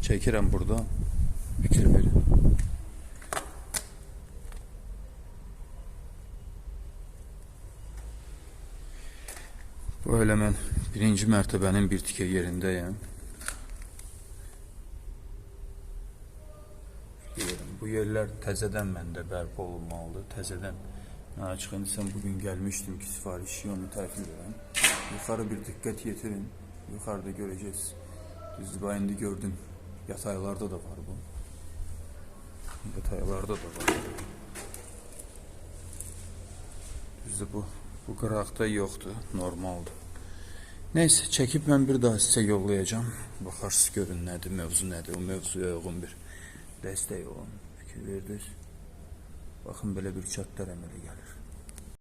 Çəkirəm burada. Fikir verin. Bu elə mən birinci mərtəbənin bir tikə yerindəyəm. Bu yerlər təzədən məndə bərpa olunmalıdır. Təzədən. Açıq indi sən bugün gəlmişdim ki, sifarişi onu təhvil verəm. Yuxarı bir diqqət yetirin. Yuxarıda görəcəksiniz. Düzdür, ben indi gördüm. Yataylarda da var bu. Yataylarda da var. Düzdür, bu qıraqda yoxdur, normaldır. Neyse, çəkib mən bir daha sizə yollayacağım. Baxarsınız görün nədir, mövzu nədir. O mövzuya uyğun bir dəstək olun. Fikir verdiniz. Baxın, belə bir çatlar əmələ gəlir.